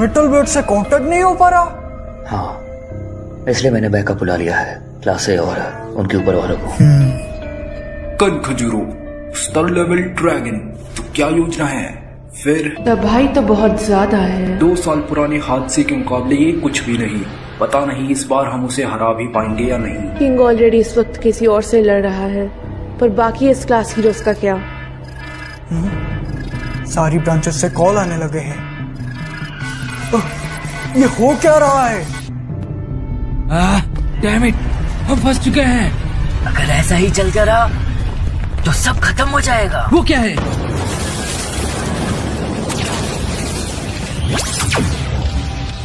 Metal bed से contact नहीं हो पा रहा। हाँ, इसलिए मैंने बैकअप बुला लिया है, क्लास ए और उनके ऊपर वालों को। कनखजूरो स्तर लेवल ड्रैगन, तो क्या योजना है फिर? तबाही तो बहुत ज्यादा है। 2 साल पुराने हादसे के मुकाबले ये कुछ भी नहीं। पता नहीं इस बार हम उसे हरा भी पाएंगे या नहीं। किंग ऑलरेडी इस वक्त किसी और से लड़ रहा है, पर बाकी इस क्लास हीरोज का क्या? सारी ब्रांचेस से कॉल आने लगे हैं। ये हो क्या रहा है? डैम इट, हम फंस चुके हैं। अगर ऐसा ही चलता रहा तो सब खत्म हो जाएगा। वो क्या है?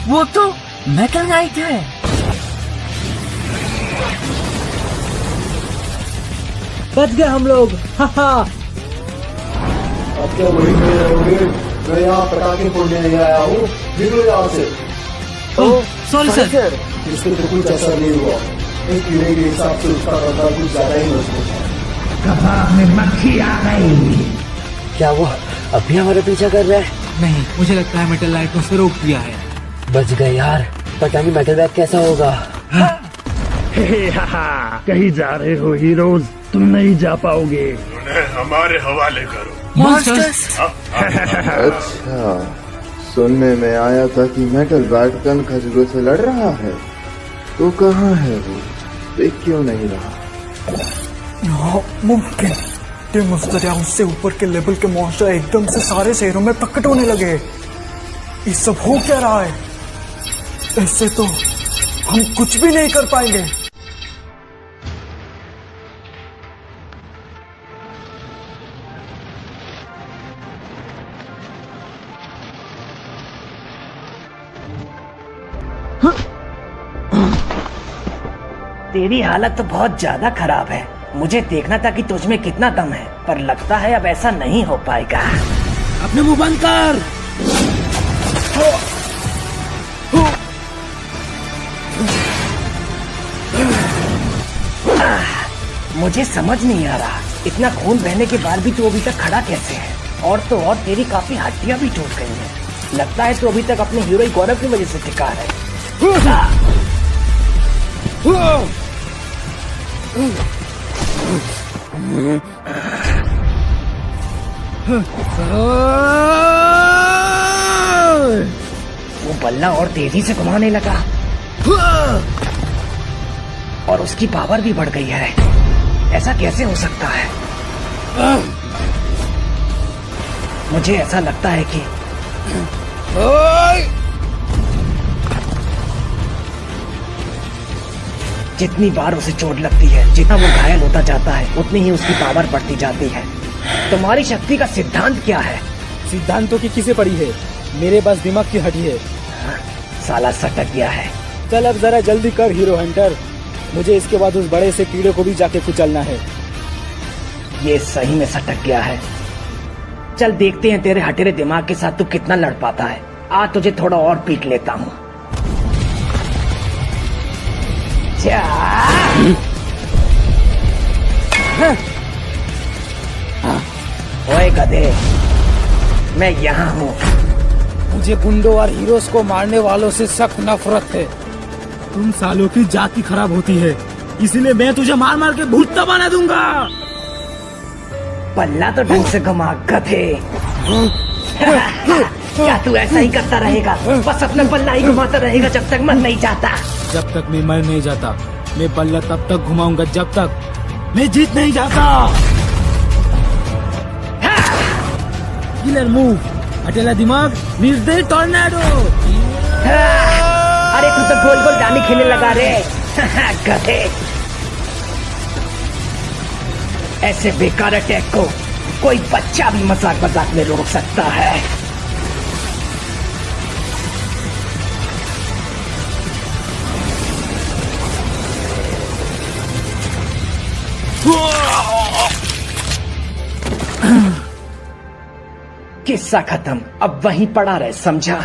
वो तो मेटल नाइट है। बच गए हम लोग। अब क्या वही खड़े रहोगे? मैं यहाँ पटाखे फोड़ने नहीं आया हूँ, निकलो यहाँ से। Sorry sir. इससे तो कुछ असर नहीं हुआ। एक कीड़े के हिसाब से उसका बदला कुछ ज्यादा ही मजबूत है। कबाब में मक्खी आ गई। क्या वो अब भी हमारा पीछा कर रहा है? नहीं, मुझे लगता है मेटल लाइट को उसने रोक दिया है। बच गए यार। पता नहीं मेटल बैग कैसा होगा। कहीं जा रहे हो हीरोज? तुम नहीं जा पाओगे। उन्हें हमारे हवाले करो। मॉन्स्टर्स। अच्छा, सुनने में आया था कि मेटल बैट कनखजूरो से लड़ रहा है, तो कहाँ है वो? देख क्यों नहीं रहा? मुमकिन टीम मुस्तरिया उससे ऊपर के लेवल के मॉन्स्टर एकदम से सारे शहरों में प्रकट होने लगे। ये सब हो क्या रहा है? ऐसे तो हम कुछ भी नहीं कर पाएंगे। तेरी हालत तो बहुत ज्यादा खराब है। मुझे देखना था कि तुझ में कितना दम है, पर लगता है अब ऐसा नहीं हो पाएगा। अपने मुंह बंद कर। मुझे समझ नहीं आ रहा, इतना खून बहने के बाद भी तू अभी तक खड़ा कैसे है? और तो और तेरी काफी हड्डियां भी टूट गई हैं। लगता है तू अभी तक अपने हीरोइक गौरव की वजह से टिका है। वो बल्ला और तेजी से घुमाने लगा और उसकी पावर भी बढ़ गई है। ऐसा कैसे हो सकता है? मुझे ऐसा लगता है कि जितनी बार उसे चोट लगती है, जितना वो घायल होता जाता है, उतनी ही उसकी पावर बढ़ती जाती है। तुम्हारी शक्ति का सिद्धांत क्या है? सिद्धांतों की किसे पड़ी है? मेरे पास दिमाग की हड्डी है। साला सटक गया है। चल अब जरा जल्दी कर हीरो हंटर, मुझे इसके बाद उस बड़े से कीड़े को भी जाके कुचलना है। ये सही में सटक गया है। चल देखते हैं तेरे हटेरे दिमाग के साथ तू कितना लड़ पाता है। आज तुझे थोड़ा और पीट लेता हूँ। ओए गधे, मैं यहाँ हूँ। मुझे गुंडों और हीरोज को मारने वालों से सख्त नफरत है। तुम सालों की जाति खराब होती है, इसीलिए मैं तुझे मार मार के भूत बना दूंगा। पल्ला तो ढंग से घुमा गधे। क्या तू ऐसा ही करता रहेगा? बस अपना पल्ला ही घुमाता रहेगा जब तक मन नहीं जाता। जब तक मैं मर नहीं जाता, मैं पल्ला तब तक घुमाऊंगा जब तक मैं जीत नहीं जाता। किलर मूव, अकेला दिमाग, निर्दय टॉर्नेडो। अरे तू तो गोल गोल डाली खेलने लगा रे गधे। ऐसे बेकार अटैक को कोई बच्चा भी मजाक मजाक में रोक सकता है। किस्सा खत्म, अब वहीं पड़ा रहे, समझा?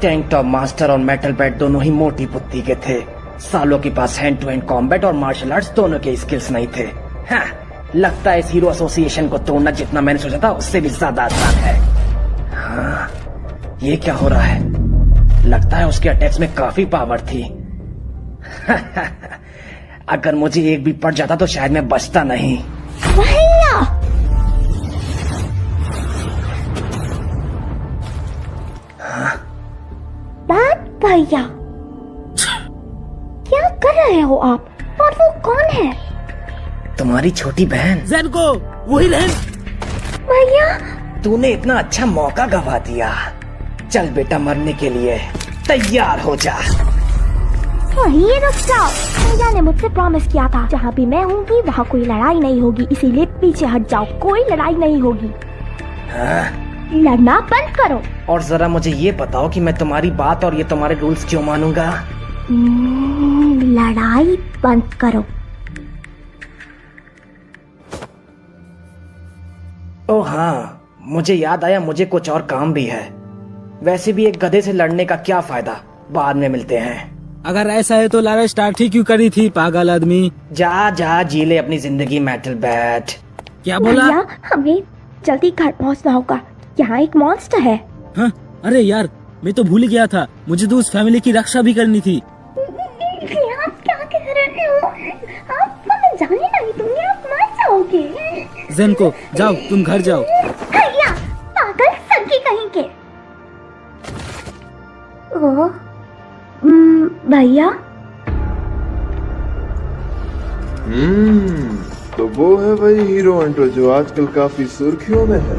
टैंक टॉप मास्टर और मेटल बैट दोनों ही मोटी बुद्धि के थे। सालों के पास हैंड टू हैंड कॉम्बैट और मार्शल आर्ट्स दोनों के स्किल्स नहीं थे। हाँ, लगता है इस हीरो एसोसिएशन को तोड़ना जितना मैंने सोचा था उससे भी ज्यादा आसान है। हाँ, ये क्या हो रहा है? लगता है उसके अटैक्स में काफी पावर थी। अगर मुझे एक भी पड़ जाता तो शायद मैं बचता नहीं। भैया बैट भैया क्या कर रहे हो आप? और वो कौन है? तुम्हारी छोटी बहन जेनको, वही रहन। भैया तूने इतना अच्छा मौका गवा दिया। चल बेटा, मरने के लिए तैयार हो जा। वहीं रुक जाओ। भैया ने मुझसे प्रॉमिस किया था जहाँ भी मैं होंगी वहाँ कोई लड़ाई नहीं होगी, इसीलिए पीछे हट जाओ, कोई लड़ाई नहीं होगी। लड़ना बंद करो। और जरा मुझे ये बताओ कि मैं तुम्हारी बात और ये तुम्हारे रूल्स क्यों मानूंगा? लड़ाई बंद करो। ओह हाँ, मुझे याद आया, मुझे कुछ और काम भी है। वैसे भी एक गधे से लड़ने का क्या फायदा, बाद में मिलते हैं। अगर ऐसा है तो लड़ाई स्टार्ट ही क्यों करी थी, पागल आदमी? जा जा जी ले अपनी जिंदगी मेटल बैट। क्या बोला? भैया हमें जल्दी घर पहुँचना होगा, यहाँ एक मॉन्स्टर है। हाँ? अरे यार, मैं तो भूल ही गया था, मुझे तो उस फैमिली की रक्षा भी करनी थी। आप क्या कह रहे हो? आप हमें जाने नहीं दूंगे, आप मर जाओगे। जेनको, जाओ, तुम घर जाओ। भैया पागल सनकी कहीं के। ओह भैया, तो वो है वही हीरो हंटर जो आजकल काफी सुर्खियों में है।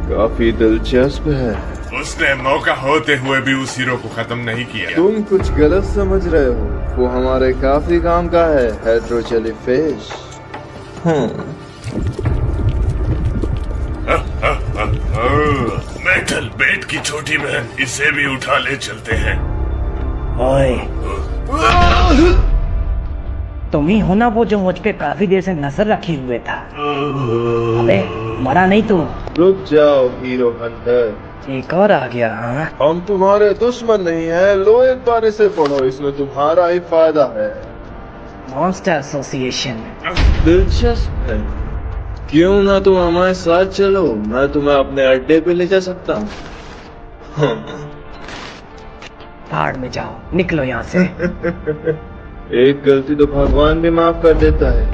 काफी दिलचस्प है। उसने मौका होते हुए भी उस हीरो को खत्म नहीं किया। तुम कुछ गलत समझ रहे हो, वो हमारे काफी काम का है, हेड्रो जेलीफिश। मेटल बैट की छोटी बहन, इसे भी उठा ले चलते हैं। ओए, तुम ही हो ना वो जो मुझ पे काफी देर से नजर रखे हुए था? अबे मरा नहीं तू? रुक जाओ हीरो हंटर, एक और आ गया। हाँ? हम तुम्हारे दुश्मन नहीं है। लो एक बार इसे पढ़ो, इसमें तुम्हारा ही फायदा है। Monster association. दिलचस्प है, क्यों ना तुम हमारे साथ चलो, मैं तुम्हें अपने अड्डे पे ले जा सकता हूँ। भाड़ में जाओ, निकलो यहाँ से। एक गलती तो भगवान भी माफ कर देता है।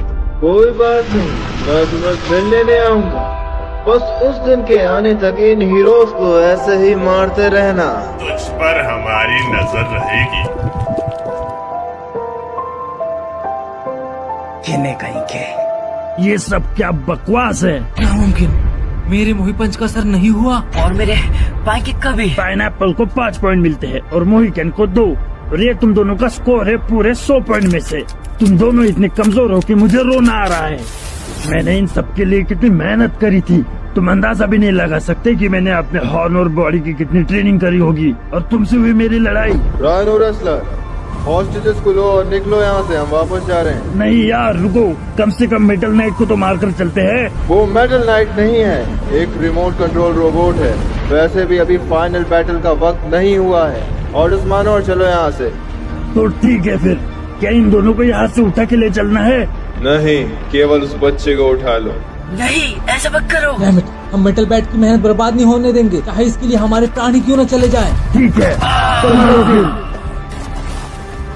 कोई बात नहीं, मैं तुम्हें फिर लेने आऊंगा। बस उस दिन के आने तक इन हीरोज को ऐसे ही मारते रहना। तुझ पर हमारी नजर रहेगी। किन्ने कहीं के? ये सब क्या बकवास है? नामुमकिन, मेरे मोहिपंच का असर नहीं हुआ और मेरे पाइकिक का भी। पाइनएप्पल को 5 पॉइंट मिलते हैं और मोहिकन को 2, और ये तुम दोनों का स्कोर है पूरे 100 पॉइंट में से। तुम दोनों इतने कमजोर हो कि मुझे रोना आ रहा है। मैंने इन सब के लिए कितनी मेहनत करी थी, तुम अंदाजा भी नहीं लगा सकते कि मैंने अपने हॉर्न और बॉडी की कितनी ट्रेनिंग करी होगी। और तुमसे हुई मेरी लड़ाई। राइनो रेसलर, हॉस्टेजेस को लो और निकलो यहाँ से, हम वापस जा रहे हैं। नहीं यार रुको, कम से कम मेटल नाइट को तो मारकर चलते हैं। वो मेटल नाइट नहीं है, एक रिमोट कंट्रोल रोबोट है। वैसे भी अभी फाइनल बैटल का वक्त नहीं हुआ है। ऑर्डर्स मानो और चलो यहाँ से। तो ठीक है फिर, क्या इन दोनों को यहाँ से उठा के ले चलना है? नहीं, केवल उस बच्चे को उठा लो। नहीं, ऐसा मत करो। हम मेटल बैट की मेहनत बर्बाद नहीं होने देंगे, चाहे इसके लिए हमारे प्राण ही क्यों न चले जाएं। ठीक है, चलो फिर।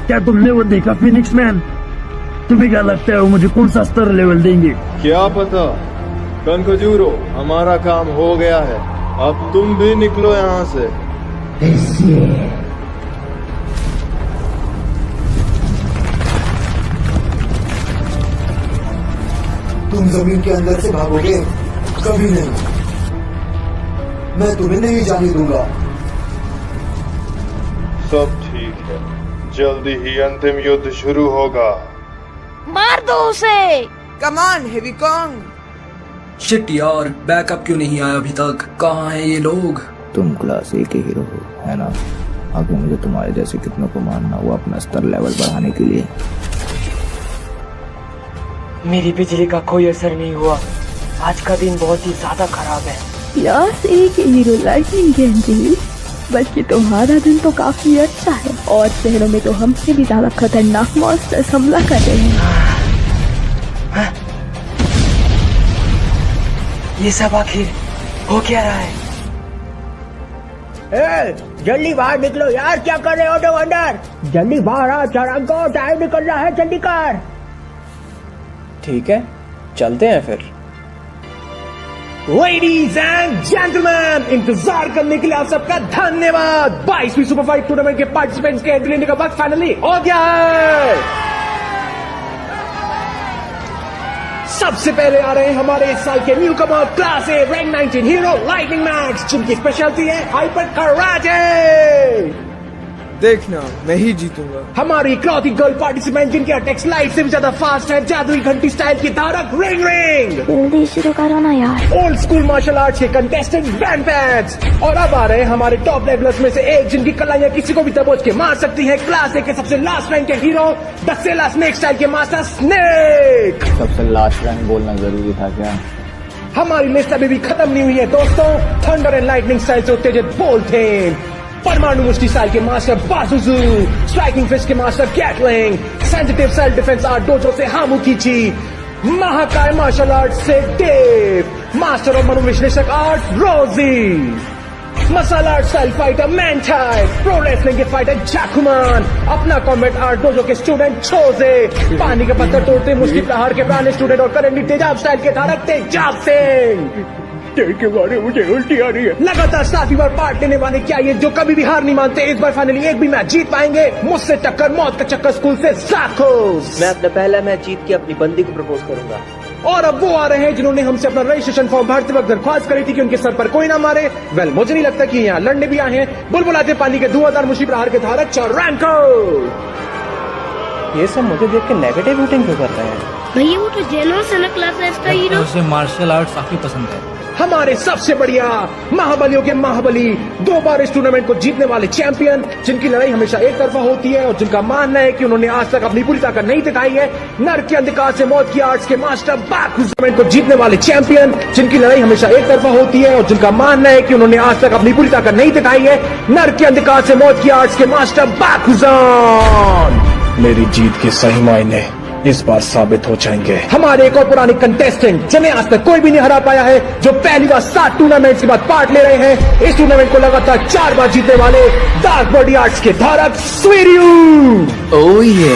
क्या तुमने वो देखा फिनिक्स मैन? तुम्हें क्या लगता है वो मुझे कौन सा स्तर लेवल देंगे? क्या पता। कनखजूरो, हमारा काम हो गया है, अब तुम भी निकलो यहाँ से। तुम जमीन के अंदर से भागोगे? कभी नहीं, मैं तुम्हें नहीं जाने दूंगा। सब ठीक है, जल्दी ही अंतिम युद्ध शुरू होगा। मार दो उसे। Come on heavy Kong. Shit यार, बैकअप क्यों नहीं आया अभी तक? कहाँ हैं ये लोग? तुम क्लास A के हीरो हो, है ना? आगे मुझे तुम्हारे जैसे कितनों को मारना हुआ अपना स्तर लेवल बढ़ाने के लिए। मेरी बिजली का कोई असर नहीं हुआ। आज का दिन बहुत ही ज्यादा खराब है। क्लास A के हीरो लाइटनिंग गेंजी, बल्कि तुम्हारा दिन तो काफी अच्छा है। और शहरों में तो हमसे भी ज्यादा खतरनाक मॉन्स्टर्स हमला कर रहे हैं। ये सब आखिर हो क्या रहा है? जल्दी बाहर निकलो यार, क्या कर रहे हो तुम अंदर? जल्दी बाहर आ चरंको, टाइम निकल रहा है, जल्दी कर। ठीक है, चलते हैं फिर। लेडीज एंड जेंटलमैन, इंतजार करने के लिए आप सबका धन्यवाद। 22वीं सुपर फाइट टूर्नामेंट के पार्टिसिपेंट्स के एंट्री लेने का वक्त फाइनली हो गया है। सबसे पहले आ रहे हैं हमारे इस साल के new Qamar class A rank 19 hero lightning max, जिनकी स्पेशलिटी है हाइपर कराटे। देखना मैं ही जीतूंगा। हमारी इकलौती गर्ल पार्टिसिपेंट जिनके अटैक्स लाइट से भी ज्यादा फास्ट है, जादुई घंटी स्टाइल की धारक रिंग रिंग। जल्दी शुरू करो ना यार। ओल्ड स्कूल मार्शल आर्ट्स के कंटेस्टेंट बैंड पैड्स। और अब आ रहे हैं हमारे टॉप लेवलर्स में से एक, जिनकी कलाइयां किसी को भी दबोच के मार सकती है। क्लास ए के सबसे लास्ट रैंक के हीरो, दसेला स्नेक स्टाइल के मास्टर स्नेक। सबसे लास्ट रैंक बोलना जरूरी था क्या? हमारी लिस्ट अभी भी खत्म नहीं हुई है दोस्तों। थंडर एंड लाइटनिंग स्टाइल से उत्तेजित बोल्ट, परमाणु मुष्टि स्टाइल के मास्टर बासुजू, स्ट्राइकिंग फिस्ट के मास्टर कैटलिंग, sensitive self defence art dojo से हामू कीची, महाकाय मार्शल आर्ट से डेव, मास्टर ऑफ मनोविश्लेषक आर्ट रोजी, मसाला आर्ट स्टाइल फाइटर मैंटाई, प्रो रेसलिंग के फाइटर जाकुमान, अपना कॉम्बैट आर्ट डोजो के स्टूडेंट छोजे, पानी के पत्थर तोड़ते मुष्टि प्रहार के पुराने स्टूडेंट और करंटली तेजाब स्टाइल के धारक तेजाब सिंह। के बारे मुझे उल्टी आ रही है। लगातार 7वीं बार पार्ट लेने वाले क्या ये जो कभी भी हार नहीं मानते, इस बार फाइनली एक भी मैच जीत पाएंगे। मुझसे टक्कर मौत का चक्कर स्कूल से साखोस। मैं अपना पहला मैच जीत के अपनी बंदी को प्रपोज करूंगा। और अब वो आ रहे हैं जिन्होंने हमसे अपना रजिस्ट्रेशन फॉर्म भरते वक्त दरख्वास्त करी थी कि उनके सर पर कोई ना मारे। वेल, मुझे नहीं लगता कि यहाँ लड़ने भी आए हैं। बुलबुलाते पानी के धुआंधार मुष्टि प्रहार के धारक चरंको। ये सब मुझे देख के नेगेटिव वोटिंग क्यों कर रहे हैं? भैया वो तो जेलों से ना क्लास है इसका हीरो। उसे मार्शल आर्ट काफी पसंद है। हमारे सबसे बढ़िया महाबलियों के महाबली, 2 बार इस टूर्नामेंट को जीतने वाले चैंपियन, जिनकी लड़ाई हमेशा एक तरफा होती है और जिनका मानना है कि उन्होंने आज तक अपनी पूरी ताकत नहीं दिखाई है। नर्क के अंधकार से मौत की आर्ट्स के मास्टर बाकुजो, टूर्नामेंट को जीतने वाले चैंपियन, जिनकी लड़ाई हमेशा एक तरफा होती है और जिनका मानना है कि उन्होंने आज तक अपनी पूरी ताकत नहीं दिखाई है। नर्क के अंधकार से मौत की आर्ट्स के मास्टर बाकुजो। मेरी जीत के सही मायने इस बार साबित हो जाएंगे। हमारे एक और पुराने कंटेस्टेंट, जिन्हें आज तक कोई भी नहीं हरा पाया है, जो पहली बार 7 टूर्नामेंट्स के बाद पार्ट ले रहे हैं। इस टूर्नामेंट को लगातार 4 बार जीतने वाले डार्क बॉडी आर्ट्स के धारक सुइरयू। ओह ये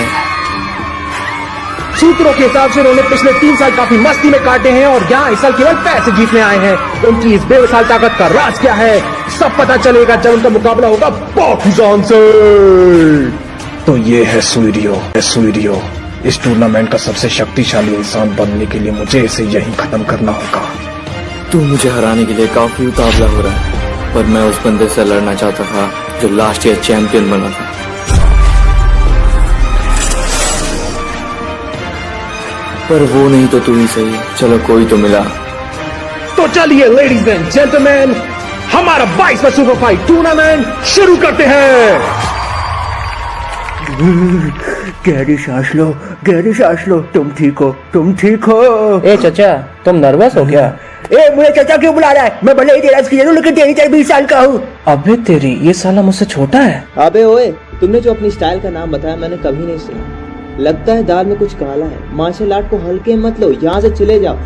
सूत्रों के हिसाब से उन्होंने पिछले 3 साल काफी मस्ती में काटे हैं और यहाँ इस साल केवल पैसे जीतने आए हैं। उनकी इस बेमिसाल ताकत का राज क्या है, सब पता चलेगा जब उनका मुकाबला होगा बाकुजान से। तो ये है सुइरियो। इस टूर्नामेंट का सबसे शक्तिशाली इंसान बनने के लिए मुझे इसे यहीं खत्म करना होगा। तू मुझे हराने के लिए काफी उतावला हो रहा है, पर मैं उस बंदे से लड़ना चाहता था जो लास्ट ईयर चैंपियन बना था। पर वो नहीं तो तू ही सही। चलो कोई तो मिला। तो चलिए लेडीज एंड जेंटलमैन, हमारा 22वां सुपर फाइट टूर्नामेंट शुरू करते हैं। गहरी सांस लो। तुम ठीक हो? ए चचा, तुम नर्वस हो क्या? ए मुझे चचा क्यों बुला रहा है? मैं भले ही तेरा स्कीजर हूँ, लेकिन तेरी 20 साल का हूँ। अबे तेरी, ये साला मुझसे छोटा है। अबे ओए, तुमने जो अपनी स्टाइल का नाम बताया मैंने कभी नहीं सुना। लगता है दाल में कुछ काला है। मार्शल आर्ट को हल्के मत लो, यहाँ से चले जाओ,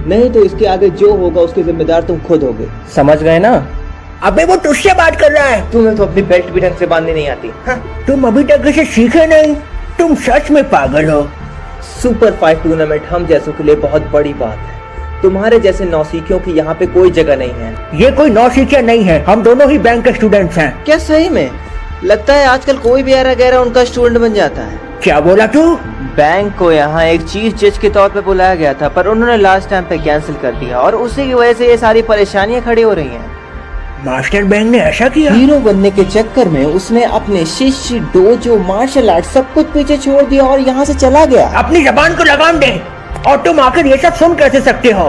नहीं तो इसके आगे जो होगा उसके जिम्मेदार तुम खुद होगे। समझ गए ना? अबे वो तुझसे बात कर रहा है। तुम्हें तो अपनी बेल्ट भी ढंग से बांधनी नहीं आती। तुम अभी तक इसे सीखे नहीं। तुम सच में पागल हो। सुपर फाइट टूर्नामेंट हम जैसों के लिए बहुत बड़ी बात है। तुम्हारे जैसे नौसिखियों की यहाँ पे कोई जगह नहीं है। ये कोई नौसिखिया नहीं है, हम दोनों ही बैंक के स्टूडेंट्स हैं। क्या सही में? लगता है आजकल कोई भी ऐरा गहरा उनका स्टूडेंट बन जाता है। क्या बोला तू? बैंक को यहाँ एक चीफ जज के तौर पे बुलाया गया था, पर उन्होंने लास्ट टाइम पे कैंसिल कर दिया और उसी की वजह से ये सारी परेशानियाँ खड़ी हो रही हैं। मास्टर बैंक ने ऐसा किया? हीरो बनने के चक्कर में उसने अपने शिष्य, डोजो, मार्शल आर्ट सब कुछ पीछे छोड़ दिया और यहाँ से चला गया। अपनी जबान को लगाम दे। और तुम आखिर ये सब सुन कैसे सकते हो?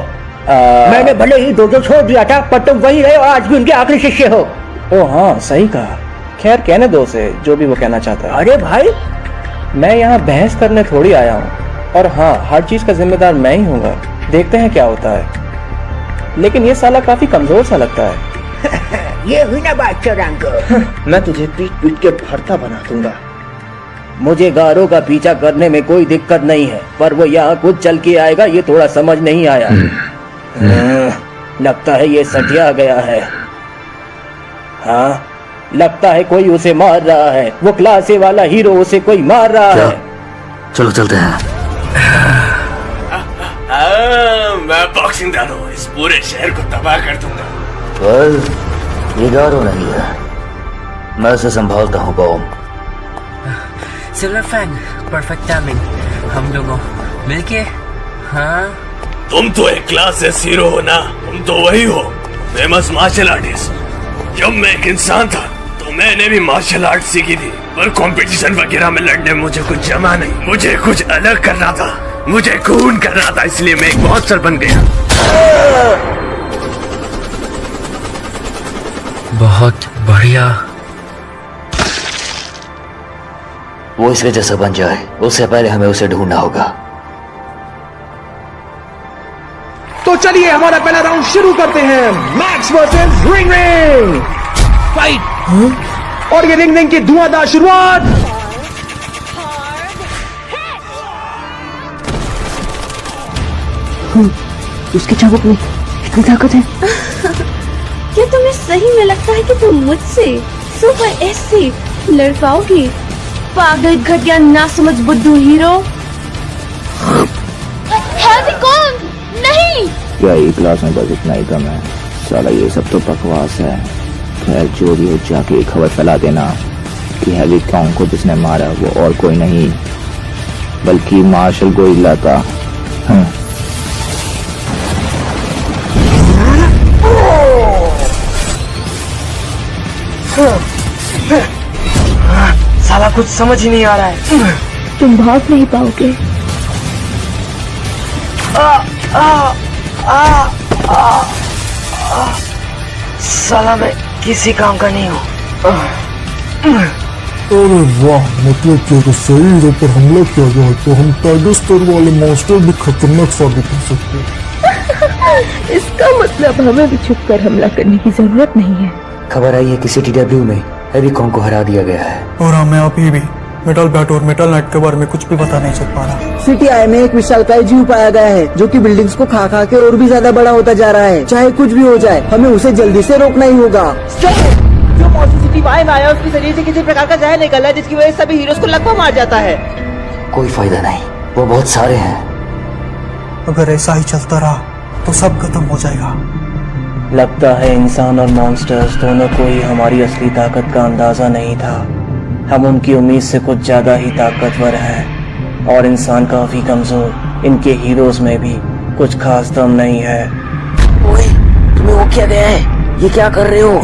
मैंने भले ही डोजो छोड़ दिया था, पर तुम वही रहे और आज भी उनके आखिरी शिष्य हो। ओ हाँ, सही कहा। खैर कहने दो उसे जो भी वो कहना चाहता है। अरे भाई, मैं यहाँ बहस करने थोड़ी आया हूँ। और हाँ, हर चीज का जिम्मेदार मैं ही हूँगा। देखते हैं क्या होता है। लेकिन ये साला काफी कमजोर सा लगता है। ये हुई ना बात चरंको। मैं तुझे पीट के भरता बना दूंगा। मुझे गारों का पीछा करने में कोई दिक्कत नहीं है, पर वो यहाँ खुद चल के आएगा, ये थोड़ा समझ नहीं आया। लगता है ये सटिया गया है। हाँ, लगता है कोई उसे मार रहा है। वो क्लास ए वाला हीरो उसे कोई मार रहा है। चलो चलते हैं। मैं बॉक्सिंग दानो इस पूरे शहर को तबाह कर दूंगा। पर ये गारो नहीं है, मैं उसे संभालता हूँ बॉम। Silver fang, perfect timing. हम दोनों मिलके। हाँ, तुम तो एक क्लास एस हीरो हो ना, तुम तो वही हो, फेमस मार्शल आर्टिस्ट। जब मैं एक इंसान था तो मैंने भी मार्शल आर्ट सीखी थी, पर कंपटीशन वगैरह में लड़ने में मुझे कुछ जमा नहीं। मुझे कुछ अलग करना था, मुझे खून करना था, इसलिए मैं एक बॉक्सर बन गया। बहुत बढ़िया। वो इसके जैसा बन जाए उससे पहले हमें उसे ढूंढना होगा। तो चलिए हमारा पहला राउंड शुरू करते हैं। Max versus ring ring fight. और ये रिंग रिंग की धुआंधार शुरुआत। उसकी चाबुक में कितनी ताकत है। क्या तुम्हें सही में लगता है कि तुम मुझसे सुपर ऐसे लड़ पाओगी? पागल, घटिया, नासमझ बुद्धू हीरो। कौन? नहीं। क्या ये क्लास में बस इतना ही कम है? साला ये सब तो बकवास है। खैर जो भी हो, जाके एक खबर फैला देना कि हैवी कॉन्ग को जिसने मारा वो और कोई नहीं बल्कि मार्शल गोरिल्ला था। साला कुछ समझ ही नहीं आ रहा है। तुम भाग नहीं पाओगे। साला मैं किसी काम का नहीं हूँ। अरे वाह, मतलब कि अगर सही हीरो पर हमला किया जाए तो हम टाइगर स्टार वाले मॉन्स्टर भी खतरनाक साबित हो सकते हैं। इसका मतलब हमें भी छुप कर हमला करने की जरूरत नहीं है। खबर आई है कि CTW में हैवी कॉन्ग को हरा दिया गया है। और हमें अभी भी मेटल बैट और मेटल नाइट के बारे में कुछ भी पता नहीं चल पा रहा। CTI में एक विशालकाय जीव पाया गया है जो कि बिल्डिंग्स को खा खा के और भी ज्यादा बड़ा होता जा रहा है। चाहे कुछ भी हो जाए, हमें उसे जल्दी से रोकना ही होगा। जो मॉन्स्टर CTY में आया उसके शरीर से किसी प्रकार का जहर निकला है जिसकी वजह से सभी हीरोज को लगभग मार जाता है। कोई फायदा नहीं, वो बहुत सारे हैं। अगर ऐसा ही चलता रहा तो सब खत्म हो जाएगा। लगता है इंसान और मॉन्स्टर्स दोनों को ही हमारी असली ताकत का अंदाजा नहीं था। हम उनकी उम्मीद से कुछ ज्यादा ही ताकतवर हैं और इंसान काफी कमजोर। इनके हीरोज में भी कुछ खास दम नहीं है। ओए, तुम्हें वो क्या गया है? ये क्या कर रहे हो?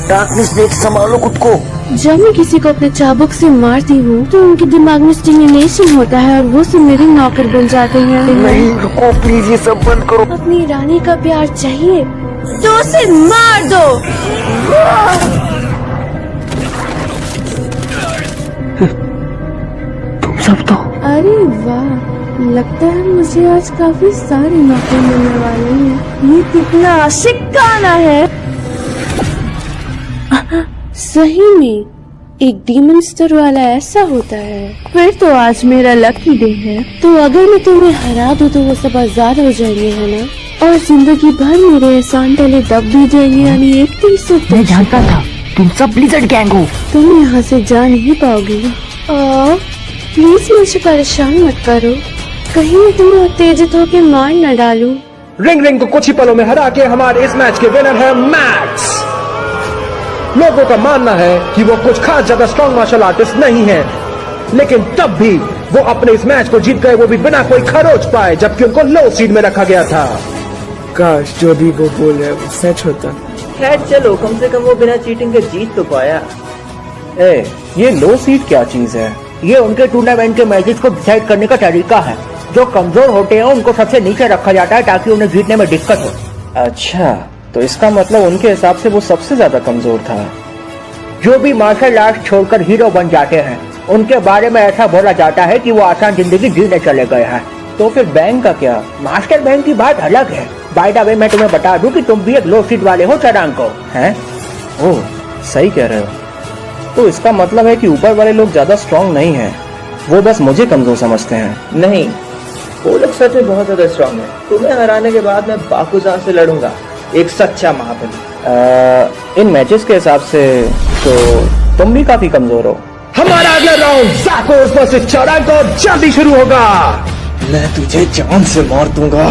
डार्कनेस देख, संभालो खुद को। जब मैं किसी को अपने चाबुक से मारती हूँ तो उनके दिमाग में स्टिमुलेशन होता है और वो सब मेरे नौकर बन जाते हैं। नहीं रुको प्लीज, ये सब बंद करो। अपनी रानी का प्यार चाहिए तो उसे मार दो। तुम सब तो। अरे वाह, लगता है मुझे आज काफी सारे मौके मिलने वाले हैं। ये कितना आशिकाना है। सही में एक डीमन स्तर वाला ऐसा होता है। फिर तो आज मेरा लकी डे है। तो अगर मैं तुम्हें हरा दूं तो वो सब आजाद हो जाएंगे, है ना? और जिंदगी भर मेरे एहसान तले दब भी जाएंगे। यानी एक दिन से मैं जानता था तुम सब ब्लिज़र्ड गैंग हो। तुम यहाँ से जा नहीं पाओगे। प्लीज मुझे परेशान मत करो, कहीं मैं तुम्हें उत्तेजित होकर मार न डालूं। रिंग रिंग को कुछ ही पलों में हरा के हमारे इस मैच के विनर है मैक्स। लोगों का मानना है कि वो कुछ खास ज्यादा स्ट्रॉन्ग मार्शल आर्टिस्ट नहीं है, लेकिन तब भी वो अपने इस मैच को जीत गए, वो भी बिना कोई खरोच पाए, जबकि उनको लो सीड में रखा गया था। काश जो भी वो बोल रहा है वो सच होता। खैर चलो, कम से कम वो बिना चीटिंग के जीत तो पाया। ये लो सीड क्या चीज है? ये उनके टूर्नामेंट के मैचेस को डिसाइड करने का तरीका है। जो कमजोर होते हैं उनको सबसे नीचे रखा जाता है ताकि उन्हें जीतने में दिक्कत हो। अच्छा, तो इसका मतलब उनके हिसाब से वो सबसे ज्यादा कमजोर था। जो भी मार्शल आर्ट छोड़कर हीरो बन जाते हैं उनके बारे में ऐसा बोला जाता है कि वो आसान जिंदगी जीने चले गए हैं। तो फिर बैंक का क्या? मास्टर बैंक की बात अलग है। बाय द वे मैं तुम्हें बता दूं कि तुम भी एक लो सीड वाले हो चरांको। हैं? ओह, सही कह रहे हो। तो इसका मतलब है कि ऊपर वाले लोग ज्यादा स्ट्रांग नहीं हैं, वो बस मुझे कमजोर समझते हैं। नहीं, वो लोग सच में बहुत ज्यादा स्ट्रांग है। तुम्हें हराने के बाद मैं बाकुजान से लड़ूंगा एक सच्चा महाबली। इन मैचेस के हिसाब से तो तुम भी काफी कमजोर हो। हमारा अगला राउंड ज़ाकोस वर्सेस चारांको जल्दी शुरू होगा। मैं तुझे जान से मार दूंगा।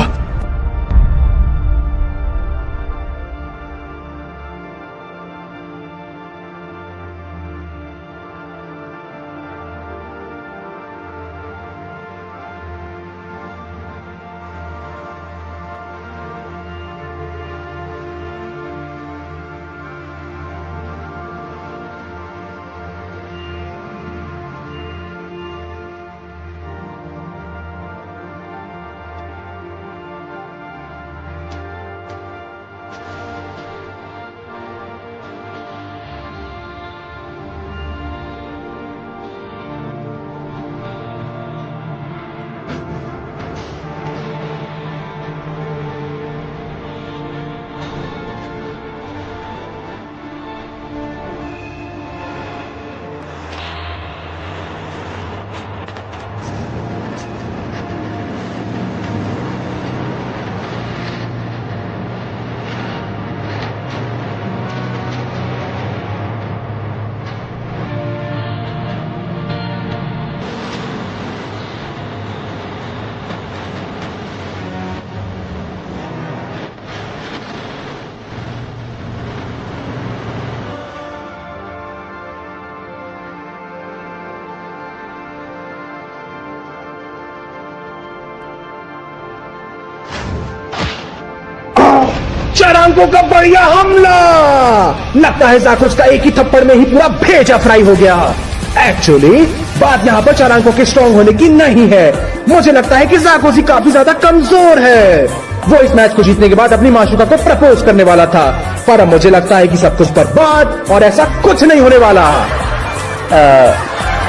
चारांको का बढ़िया हमला। लगता है ज़ाकोस का एक ही थप्पड़ में ही पूरा भेजा फ्राई हो गया। एक्चुअली बात यहाँ पर चारांको के स्ट्रांग होने की नहीं है। मुझे लगता है कि ज़ाकोस ही काफी ज्यादा कमजोर है। वो इस मैच को जीतने के बाद अपनी माशूका को प्रपोज करने वाला था, पर अब मुझे लगता है कि सब कुछ बर्बाद और ऐसा कुछ नहीं होने वाला।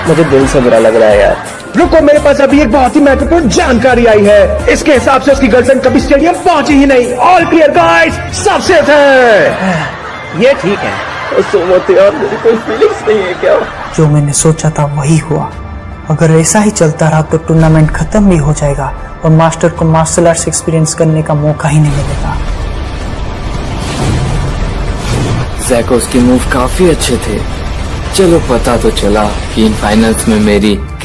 मुझे दिल से बुरा लग रहा है यार। रुको, मेरे पास अभी एक बहुत ही महत्वपूर्ण जानकारी आई है। इसके हिसाब से उसकी गर्लफ्रेंड कभी स्टेडियम पहुंची ही नहीं। ऑल क्लियर गाइस, सब सेफ है। ये ठीक है। सुमति यार, मेरी कोई फीलिंग्स नहीं है क्या? जो मैंने सोचा था वही हुआ। अगर ऐसा ही चलता रहा तो टूर्नामेंट खत्म भी हो जाएगा और मास्टर को मार्शल आर्ट्स एक्सपीरियंस करने का मौका ही नहीं मिलेगा। ज़ाकोस के मूव काफी अच्छे थे। चलो पता तो चला कि इन फाइनल्स में मेरी